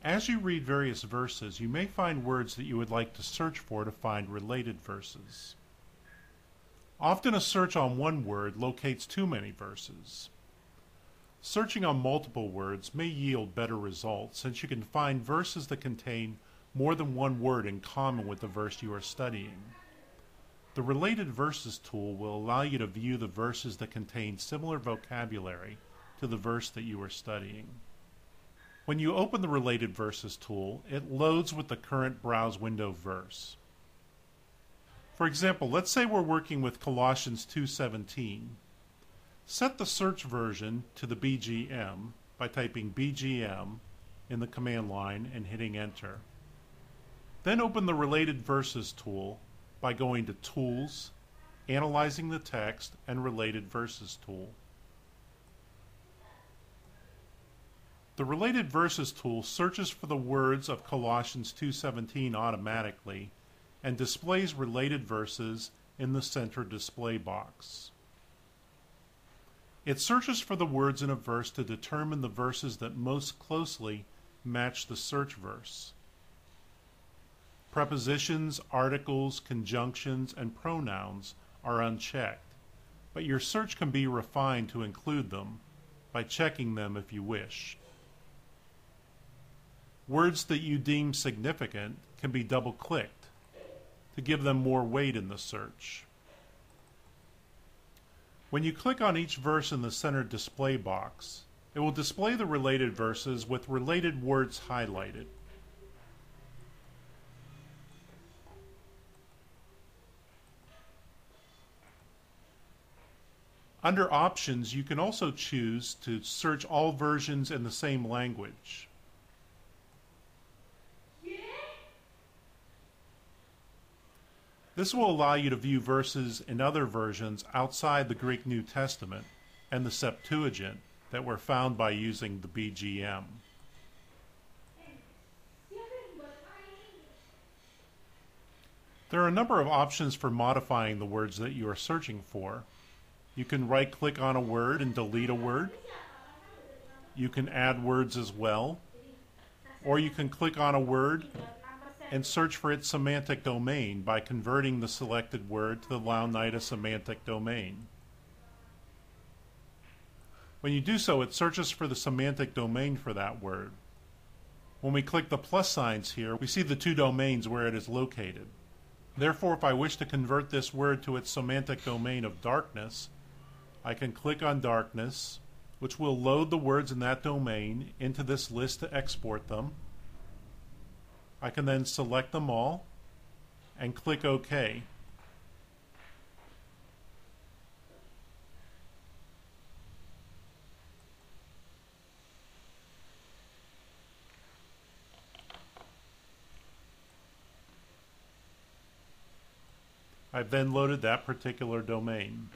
As you read various verses, you may find words that you would like to search for to find related verses. Often a search on one word locates too many verses. Searching on multiple words may yield better results, since you can find verses that contain more than one word in common with the verse you are studying. The Related Verses tool will allow you to view the verses that contain similar vocabulary to the verse that you are studying. When you open the Related Verses tool, it loads with the current browse window verse. For example, let's say we're working with Colossians 2:17. Set the search version to the BGM by typing BGM in the command line and hitting enter. Then open the Related Verses tool by going to Tools, Analyzing the Text, and Related Verses tool. The Related Verses tool searches for the words of Colossians 2:17 automatically and displays related verses in the center display box. It searches for the words in a verse to determine the verses that most closely match the search verse. Prepositions, articles, conjunctions, and pronouns are unchecked, but your search can be refined to include them by checking them if you wish. Words that you deem significant can be double-clicked to give them more weight in the search. When you click on each verse in the center display box, it will display the related verses with related words highlighted. Under Options, you can also choose to search all versions in the same language. This will allow you to view verses in other versions outside the Greek New Testament and the Septuagint that were found by using the BGM. There are a number of options for modifying the words that you are searching for. You can right-click on a word and delete a word. You can add words as well. Or you can click on a word and search for its semantic domain by converting the selected word to the Lounnida semantic domain. When you do so, it searches for the semantic domain for that word. When we click the plus signs here, we see the two domains where it is located. Therefore, if I wish to convert this word to its semantic domain of darkness, I can click on darkness, which will load the words in that domain into this list to export them. I can then select them all and click OK. I've then loaded that particular domain.